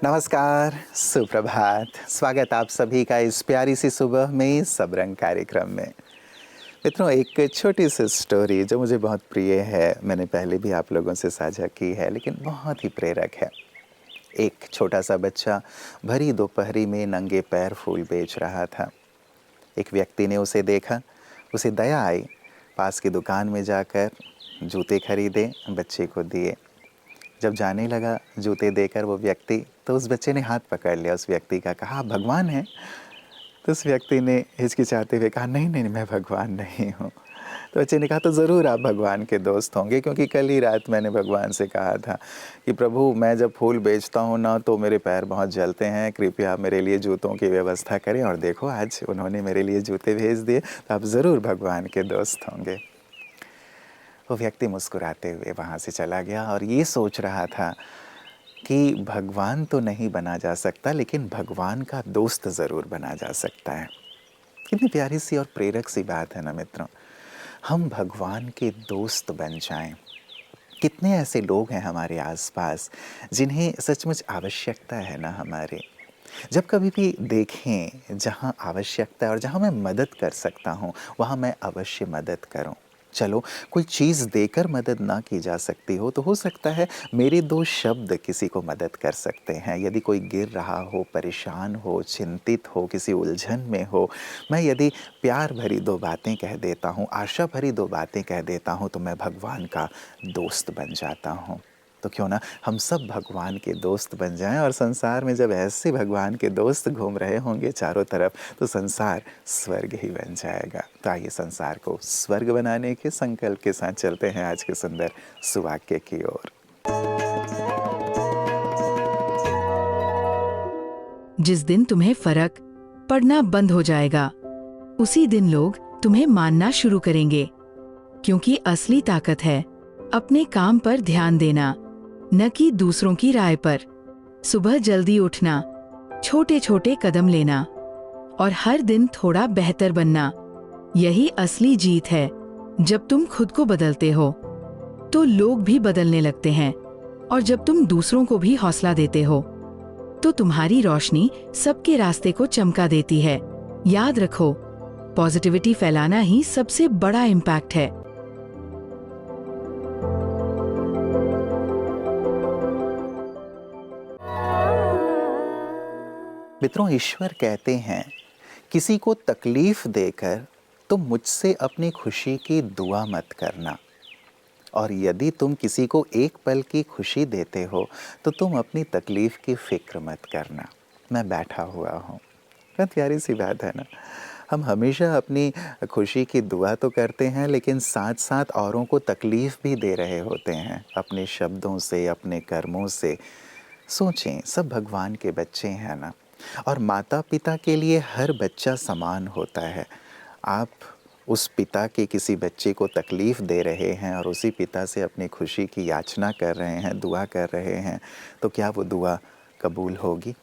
नमस्कार, सुप्रभात। स्वागत आप सभी का इस प्यारी सी सुबह में सब रंग कार्यक्रम में। मित्रों, एक छोटी सी स्टोरी जो मुझे बहुत प्रिय है, मैंने पहले भी आप लोगों से साझा की है, लेकिन बहुत ही प्रेरक है। एक छोटा सा बच्चा भरी दोपहरी में नंगे पैर फूल बेच रहा था। एक व्यक्ति ने उसे देखा, उसे दया आई, पास की दुकान में जाकर जूते खरीदे, बच्चे को दिए। जब जाने लगा जूते देकर वो व्यक्ति, तो उस बच्चे ने हाथ पकड़ लिया उस व्यक्ति का, कहा, "आप भगवान हैं?" तो उस व्यक्ति ने हिचकिचाते हुए कहा, "नहीं, नहीं, मैं भगवान नहीं हूँ।" तो बच्चे ने कहा, "तो ज़रूर आप भगवान के दोस्त होंगे, क्योंकि कल ही रात मैंने भगवान से कहा था कि प्रभु, मैं जब फूल बेचता हूँ ना तो मेरे पैर बहुत जलते हैं, कृपया आप मेरे लिए जूतों की व्यवस्था करें, और देखो आज उन्होंने मेरे लिए जूते भेज दिए, तो आप ज़रूर भगवान के दोस्त होंगे।" वो व्यक्ति मुस्कुराते हुए वहाँ से चला गया और ये सोच रहा था कि भगवान तो नहीं बना जा सकता, लेकिन भगवान का दोस्त ज़रूर बना जा सकता है। कितनी प्यारी सी और प्रेरक सी बात है ना मित्रों। हम भगवान के दोस्त बन जाएं। कितने ऐसे लोग हैं हमारे आसपास जिन्हें सचमुच आवश्यकता है ना हमारे। जब कभी भी देखें जहाँ आवश्यकता है और जहाँ मैं मदद कर सकता हूँ, वहाँ मैं अवश्य मदद करूँ। चलो, कोई चीज़ देकर मदद ना की जा सकती हो तो हो सकता है मेरे 2 शब्द किसी को मदद कर सकते हैं। यदि कोई गिर रहा हो, परेशान हो, चिंतित हो, किसी उलझन में हो, मैं यदि प्यार भरी 2 बातें कह देता हूँ, आशा भरी 2 बातें कह देता हूँ, तो मैं भगवान का दोस्त बन जाता हूँ। तो क्यों ना हम सब भगवान के दोस्त बन जाएं, और संसार में जब ऐसे भगवान के दोस्त घूम रहे होंगे चारों तरफ, तो संसार स्वर्ग ही बन जाएगा। तो आइए संसार को स्वर्ग बनाने के संकल्प के साथ चलते हैं आज के सुंदर सुवाक्य की ओर। जिस दिन तुम्हें फर्क पड़ना बंद हो जाएगा, उसी दिन लोग तुम्हें मानना शुरू करेंगे, क्योंकि असली ताकत है अपने काम पर ध्यान देना, न कि दूसरों की राय पर। सुबह जल्दी उठना, छोटे छोटे कदम लेना और हर दिन थोड़ा बेहतर बनना, यही असली जीत है। जब तुम खुद को बदलते हो तो लोग भी बदलने लगते हैं, और जब तुम दूसरों को भी हौसला देते हो तो तुम्हारी रोशनी सबके रास्ते को चमका देती है। याद रखो, पॉजिटिविटी फैलाना ही सबसे बड़ा इम्पैक्ट है। मित्रों, ईश्वर कहते हैं, किसी को तकलीफ देकर तुम मुझसे अपनी खुशी की दुआ मत करना, और यदि तुम किसी को एक पल की खुशी देते हो तो तुम अपनी तकलीफ की फिक्र मत करना। मैं बैठा हुआ हूँ। बहुत प्यारी सी बात है ना। हम हमेशा अपनी खुशी की दुआ तो करते हैं, लेकिन साथ साथ औरों को तकलीफ़ भी दे रहे होते हैं अपने शब्दों से, अपने कर्मों से। सोचें, सब भगवान के बच्चे हैं ना, और माता पिता के लिए हर बच्चा समान होता है। आप उस पिता के किसी बच्चे को तकलीफ़ दे रहे हैं और उसी पिता से अपनी खुशी की याचना कर रहे हैं, दुआ कर रहे हैं, तो क्या वो दुआ कबूल होगी?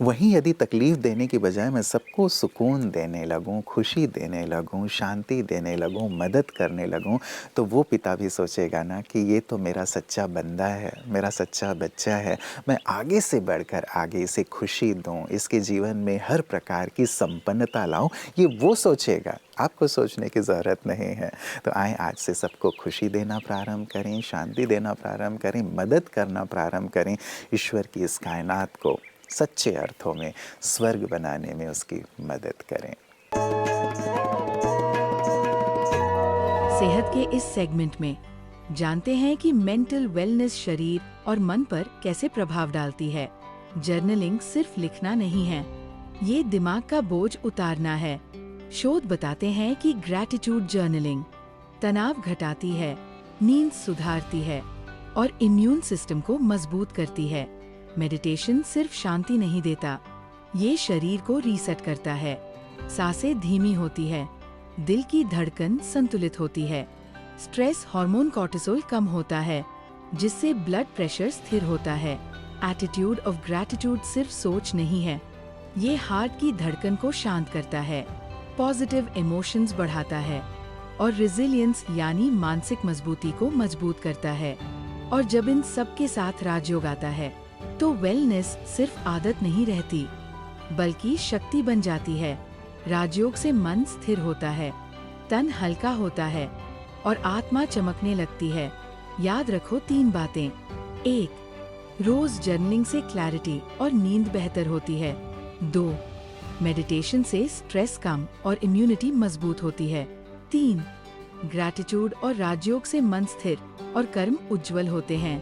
वहीं यदि तकलीफ़ देने की बजाय मैं सबको सुकून देने लगूं, खुशी देने लगूं, शांति देने लगूं, मदद करने लगूं, तो वो पिता भी सोचेगा ना कि ये तो मेरा सच्चा बंदा है, मेरा सच्चा बच्चा है। मैं आगे से बढ़कर आगे इसे खुशी दूं, इसके जीवन में हर प्रकार की संपन्नता लाऊं, ये वो सोचेगा। आपको सोचने की ज़रूरत नहीं है। तो आएँ आज से सबको खुशी देना प्रारंभ करें, शांति देना प्रारंभ करें, मदद करना प्रारंभ करें। ईश्वर की इस कायनात को सच्चे अर्थों में स्वर्ग बनाने में उसकी मदद करें। सेहत के इस सेगमेंट में जानते हैं कि मेंटल वेलनेस शरीर और मन पर कैसे प्रभाव डालती है। जर्नलिंग सिर्फ लिखना नहीं है, ये दिमाग का बोझ उतारना है। शोध बताते हैं कि ग्रैटिट्यूड जर्नलिंग तनाव घटाती है, नींद सुधारती है और इम्यून सिस्टम को मजबूत करती है। मेडिटेशन सिर्फ शांति नहीं देता, ये शरीर को रीसेट करता है। सांसें धीमी होती है, दिल की धड़कन संतुलित होती है, स्ट्रेस हार्मोन कॉर्टिसोल कम होता है, जिससे ब्लड प्रेशर स्थिर होता है। एटीट्यूड ऑफ ग्रैटिट्यूड सिर्फ सोच नहीं है, ये हार्ट की धड़कन को शांत करता है, पॉजिटिव इमोशंस बढ़ाता है और रेजिलियंस यानी मानसिक मजबूती को मजबूत करता है। और जब इन सब के साथ राजयोग आता है तो वेलनेस सिर्फ आदत नहीं रहती, बल्कि शक्ति बन जाती है। राजयोग से मन स्थिर होता है, तन हल्का होता है और आत्मा चमकने लगती है। याद रखो 3 बातें। 1. रोज जर्नलिंग से क्लैरिटी और नींद बेहतर होती है। 2. मेडिटेशन से स्ट्रेस कम और इम्यूनिटी मजबूत होती है। 3. ग्रैटिट्यूड और राजयोग से मन स्थिर और कर्म उज्जवल होते हैं।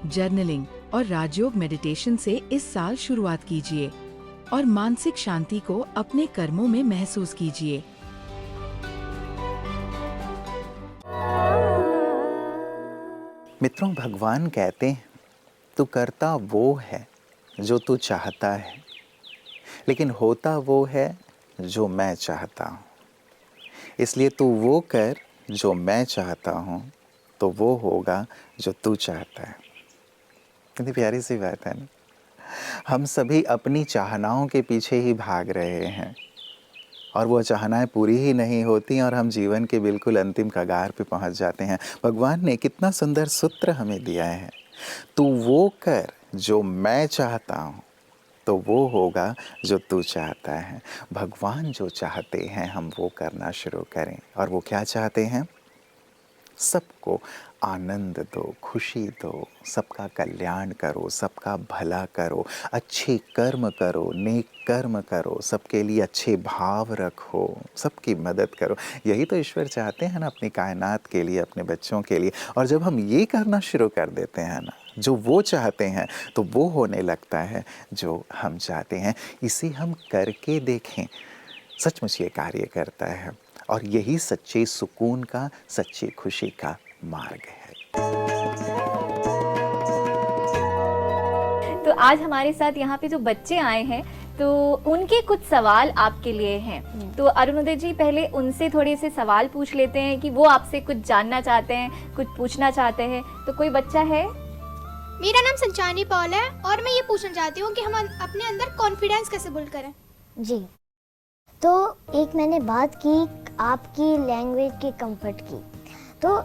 जर्नलिंग और राजयोग मेडिटेशन से इस साल शुरुआत कीजिए और मानसिक शांति को अपने कर्मों में महसूस कीजिए। मित्रों, भगवान कहते हैं तू करता वो है जो तू चाहता है, लेकिन होता वो है जो मैं चाहता हूँ। इसलिए तू वो कर जो मैं चाहता हूँ, तो वो होगा जो तू चाहता है। कितनी प्यारी सी बात है ना। हम सभी अपनी चाहनाओं के पीछे ही भाग रहे हैं और वो चाहनाएं पूरी ही नहीं होती और हम जीवन के बिल्कुल अंतिम कगार पे पहुंच जाते हैं। भगवान ने कितना सुंदर सूत्र हमें दिया है, तू वो कर जो मैं चाहता हूँ, तो वो होगा जो तू चाहता है। भगवान जो चाहते हैं हम वो करना शुरू करें। और वो क्या चाहते हैं? सबको आनंद दो, खुशी दो, सबका कल्याण करो, सबका भला करो, अच्छे कर्म करो, नेक कर्म करो, सबके लिए अच्छे भाव रखो, सबकी मदद करो। यही तो ईश्वर चाहते हैं ना अपनी कायनात के लिए, अपने बच्चों के लिए। और जब हम ये करना शुरू कर देते हैं ना, जो वो चाहते हैं, तो वो होने लगता है जो हम चाहते हैं। इसे हम करके देखें, सचमुच ये कार्य करता है और यही सच्चे सुकून का, सच्ची खुशी का मार्ग है। तो आज हमारे साथ यहाँ पे जो बच्चे आए हैं, तो उनके कुछ सवाल आपके लिए हैं। तो अरुणोदय जी, पहले उनसे थोड़े से सवाल पूछ लेते हैं कि वो आपसे कुछ जानना चाहते हैं, कुछ पूछना चाहते हैं। तो कोई बच्चा है? मेरा नाम संचानी पॉल है और मैं ये पूछना चाहती हूँ कि हम अपने अंदर कॉन्फिडेंस कैसे बिल्ड करें। जी, तो एक मैंने बात की आपकी लैंग्वेज के कंफर्ट की। तो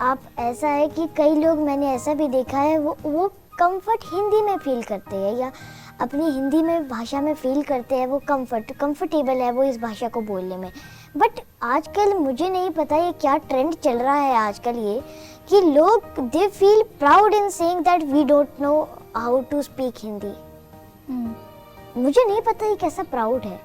आप ऐसा है कि कई लोग, मैंने ऐसा भी देखा है, वो कंफर्ट हिंदी में फील करते हैं या अपनी हिंदी में भाषा में फील करते हैं, वो कंफर्टेबल है वो इस भाषा को बोलने में। बट आजकल मुझे नहीं पता ये क्या ट्रेंड चल रहा है आजकल, ये कि लोग they feel proud in saying that we don't know how to speak Hindi. मुझे नहीं पता ये कैसा प्राउड है।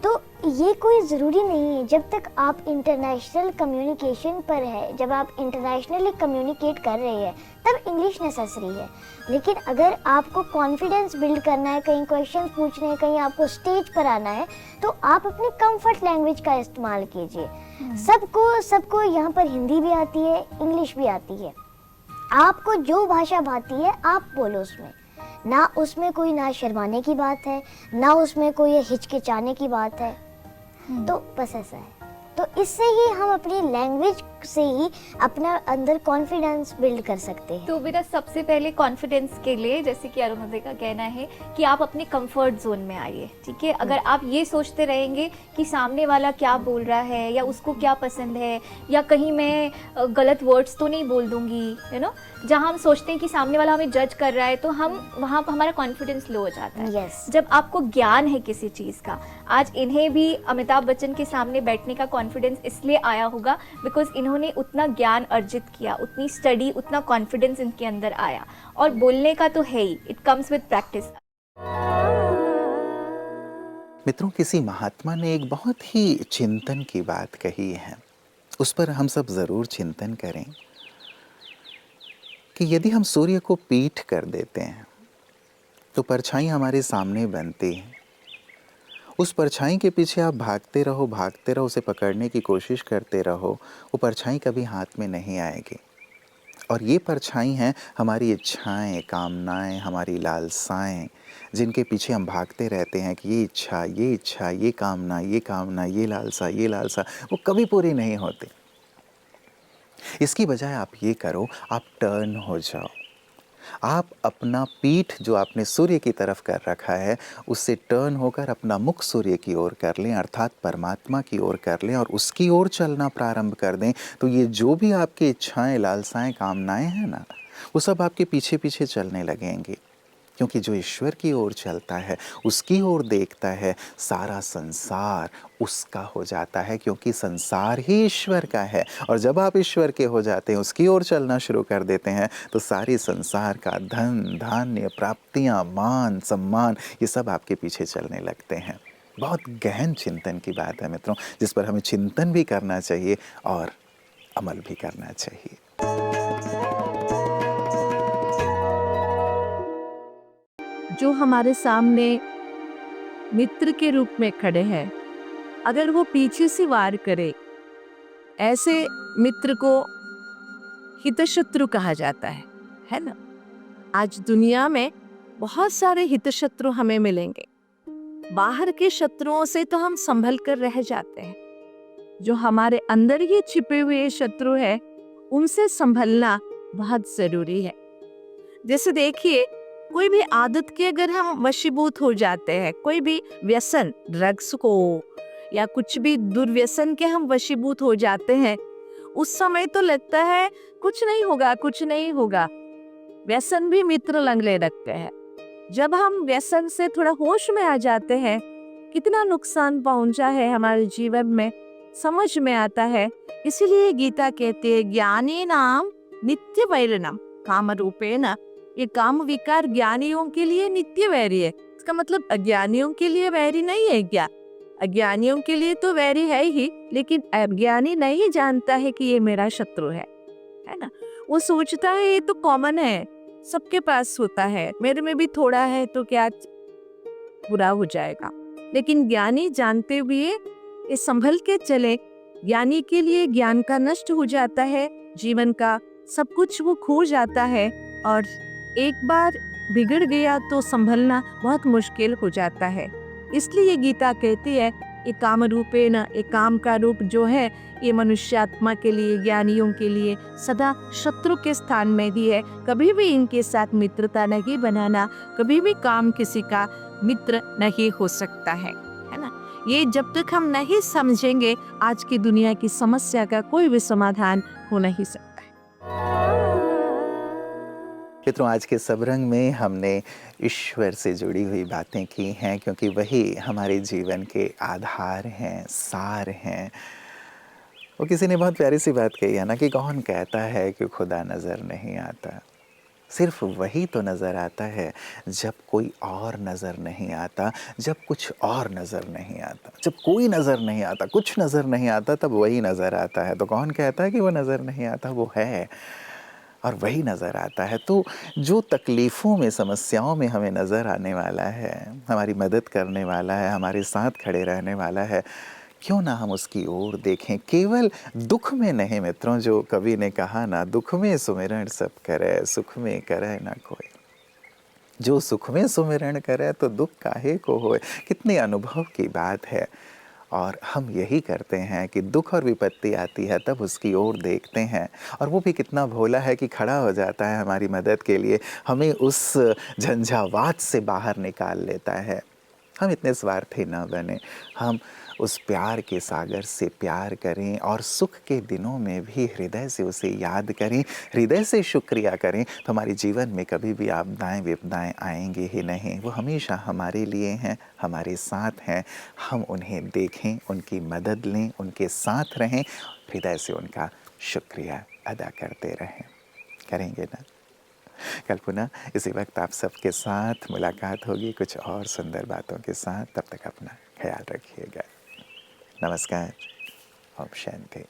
तो ये कोई ज़रूरी नहीं है। जब तक आप इंटरनेशनल कम्युनिकेशन पर है, जब आप इंटरनेशनली कम्युनिकेट कर रहे हैं, तब इंग्लिश नेसेसरी है। लेकिन अगर आपको कॉन्फिडेंस बिल्ड करना है, कहीं क्वेश्चन पूछने हैं, कहीं आपको स्टेज पर आना है, तो आप अपनी कंफर्ट लैंग्वेज का इस्तेमाल कीजिए। सबको यहाँ पर हिंदी भी आती है, इंग्लिश भी आती है। आपको जो भाषा भाती है आप बोलो उसमें। ना उसमें कोई ना शर्माने की बात है, ना उसमें कोई हिचकिचाने की बात है। तो बस ऐसा है। तो इससे ही हम अपनी लैंग्वेज से ही अपना अंदर कॉन्फिडेंस बिल्ड कर सकते हैं। तो बेटा, सबसे पहले कॉन्फिडेंस के लिए, जैसे कि अरुणोदय का कहना है कि आप अपने कंफर्ट जोन में आइए, ठीक है। अगर आप ये सोचते रहेंगे कि सामने वाला क्या बोल रहा है या उसको क्या पसंद है या कहीं मैं गलत वर्ड्स तो नहीं बोल दूंगी, यू नो, जहाँ हम सोचते हैं कि सामने वाला हमें जज कर रहा है, तो हम वहाँ हमारा कॉन्फिडेंस लो हो जाता है। Yes. जब आपको ज्ञान है किसी चीज़ का, आज इन्हें भी अमिताभ बच्चन के सामने बैठने का कॉन्फिडेंस इसलिए आया होगा बिकॉज इन्होंने उतना ज्ञान अर्जित किया, उतनी स्टडी, उतना कॉन्फिडेंस इनके अंदर आया। और बोलने का तो है ही, इट कम्स विद प्रैक्टिस। मित्रों, किसी महात्मा ने एक बहुत ही चिंतन की बात कही है, उस पर हम सब ज़रूर चिंतन करें कि यदि हम सूर्य को पीठ कर देते हैं तो परछाई हमारे सामने बनती है। उस परछाई के पीछे आप भागते रहो, उसे पकड़ने की कोशिश करते रहो, वो परछाई कभी हाथ में नहीं आएगी। और ये परछाई हैं हमारी इच्छाएं, कामनाएं, हमारी लालसाएं, जिनके पीछे हम भागते रहते हैं कि ये इच्छा, ये कामना, ये लालसा, वो कभी पूरी नहीं होती। इसकी बजाय आप ये करो, आप टर्न हो जाओ। आप अपना पीठ जो आपने सूर्य की तरफ कर रखा है, उससे टर्न होकर अपना मुख सूर्य की ओर कर लें, अर्थात परमात्मा की ओर कर लें और उसकी ओर चलना प्रारंभ कर दें। तो ये जो भी आपकी इच्छाएं, लालसाएं, कामनाएं हैं ना, वो सब आपके पीछे पीछे चलने लगेंगी। क्योंकि जो ईश्वर की ओर चलता है, उसकी ओर देखता है, सारा संसार उसका हो जाता है, क्योंकि संसार ही ईश्वर का है। और जब आप ईश्वर के हो जाते हैं, उसकी ओर चलना शुरू कर देते हैं, तो सारी संसार का धन धान्य, प्राप्तियां, मान सम्मान, ये सब आपके पीछे चलने लगते हैं। बहुत गहन चिंतन की बात है मित्रों, जिस पर हमें चिंतन भी करना चाहिए और अमल भी करना चाहिए। जो हमारे सामने मित्र के रूप में खड़े हैं, अगर वो पीछे से वार करे, ऐसे मित्र को हितशत्रु कहा जाता है ना। आज दुनिया में बहुत सारे हितशत्रु हमें मिलेंगे। बाहर के शत्रुओं से तो हम संभल कर रह जाते हैं, जो हमारे अंदर ही छिपे हुए शत्रु है, उनसे संभलना बहुत जरूरी है। जैसे देखिए, कोई भी आदत के अगर हम वशीभूत हो जाते हैं, कोई भी व्यसन, ड्रग्स को या कुछ भी दुर्व्यसन के हम वशीभूत हो जाते हैं, उस समय तो लगता है कुछ नहीं होगा, कुछ नहीं होगा। व्यसन भी मित्र लगने लगते हैं। जब हम व्यसन से थोड़ा होश में आ जाते हैं, कितना नुकसान पहुंचा है हमारे जीवन में, समझ में आता है। इसीलिए गीता कहती है, ज्ञानी नाम नित्य वैरिणम काम रूपेण। ये काम विकार ज्ञानियों के लिए नित्य वैरी है। इसका मतलब अज्ञानियों के लिए वैरी नहीं है क्या? अज्ञानियों के लिए तो वैरी है ही, लेकिन अज्ञानी नहीं जानता है कि ये मेरा शत्रु है ना। वो सोचता है ये तो कॉमन है, सबके पास होता है, मेरे में भी थोड़ा है तो क्या बुरा हो जाएगा। लेकिन ज्ञानी जानते हुए ये संभल के चले। ज्ञानी के लिए ज्ञान का नष्ट हो जाता है, जीवन का सब कुछ वो खो जाता है, और एक बार बिगड़ गया तो संभलना बहुत मुश्किल हो जाता है। इसलिए गीता कहती है, ये काम रूपे न, ये काम का रूप जो है, ये मनुष्यात्मा के लिए, ज्ञानियों के लिए सदा शत्रु के स्थान में ही है। कभी भी इनके साथ मित्रता नहीं बनाना, कभी भी काम किसी का मित्र नहीं हो सकता है ना। ये जब तक हम नहीं समझेंगे, आज की दुनिया की समस्या का कोई भी समाधान हो नहीं सकता। मित्रों, आज के सबरंग में हमने ईश्वर से जुड़ी हुई बातें की हैं, क्योंकि वही हमारे जीवन के आधार हैं, सार हैं। वो किसी ने बहुत प्यारी सी बात कही है ना, कि कौन कहता है कि खुदा नज़र नहीं आता। सिर्फ वही तो नज़र आता है जब कोई और नज़र नहीं आता, जब कुछ और नज़र नहीं आता, जब कोई नज़र नहीं आता, कुछ नज़र नहीं आता, तब वही नज़र आता है। तो कौन कहता है कि वो नज़र नहीं आता? वो है, और वही नज़र आता है। तो जो तकलीफ़ों में, समस्याओं में हमें नज़र आने वाला है, हमारी मदद करने वाला है, हमारे साथ खड़े रहने वाला है, क्यों ना हम उसकी ओर देखें। केवल दुख में नहीं मित्रों, जो कवि ने कहा ना, दुख में सुमिरन सब करे, सुख में करे ना कोई। जो सुख में सुमिरन करे तो दुख काहे को होए। कितनी अनुभव की बात है। और हम यही करते हैं कि दुख और विपत्ति आती है तब उसकी ओर देखते हैं, और वो भी कितना भोला है कि खड़ा हो जाता है हमारी मदद के लिए, हमें उस झंझावात से बाहर निकाल लेता है। हम इतने स्वार्थी ना बने, हम उस प्यार के सागर से प्यार करें, और सुख के दिनों में भी हृदय से उसे याद करें, हृदय से शुक्रिया करें, तो हमारे जीवन में कभी भी आपदाएं विपदाएं आएंगे ही नहीं। वो हमेशा हमारे लिए हैं, हमारे साथ हैं। हम उन्हें देखें, उनकी मदद लें, उनके साथ रहें, हृदय से उनका शुक्रिया अदा करते रहें। करेंगे ना? कल पुनः इसी वक्त आप सबके साथ मुलाकात होगी कुछ और सुंदर बातों के साथ। तब तक अपना ख्याल रखिएगा। नमस्कार। ओम शांति।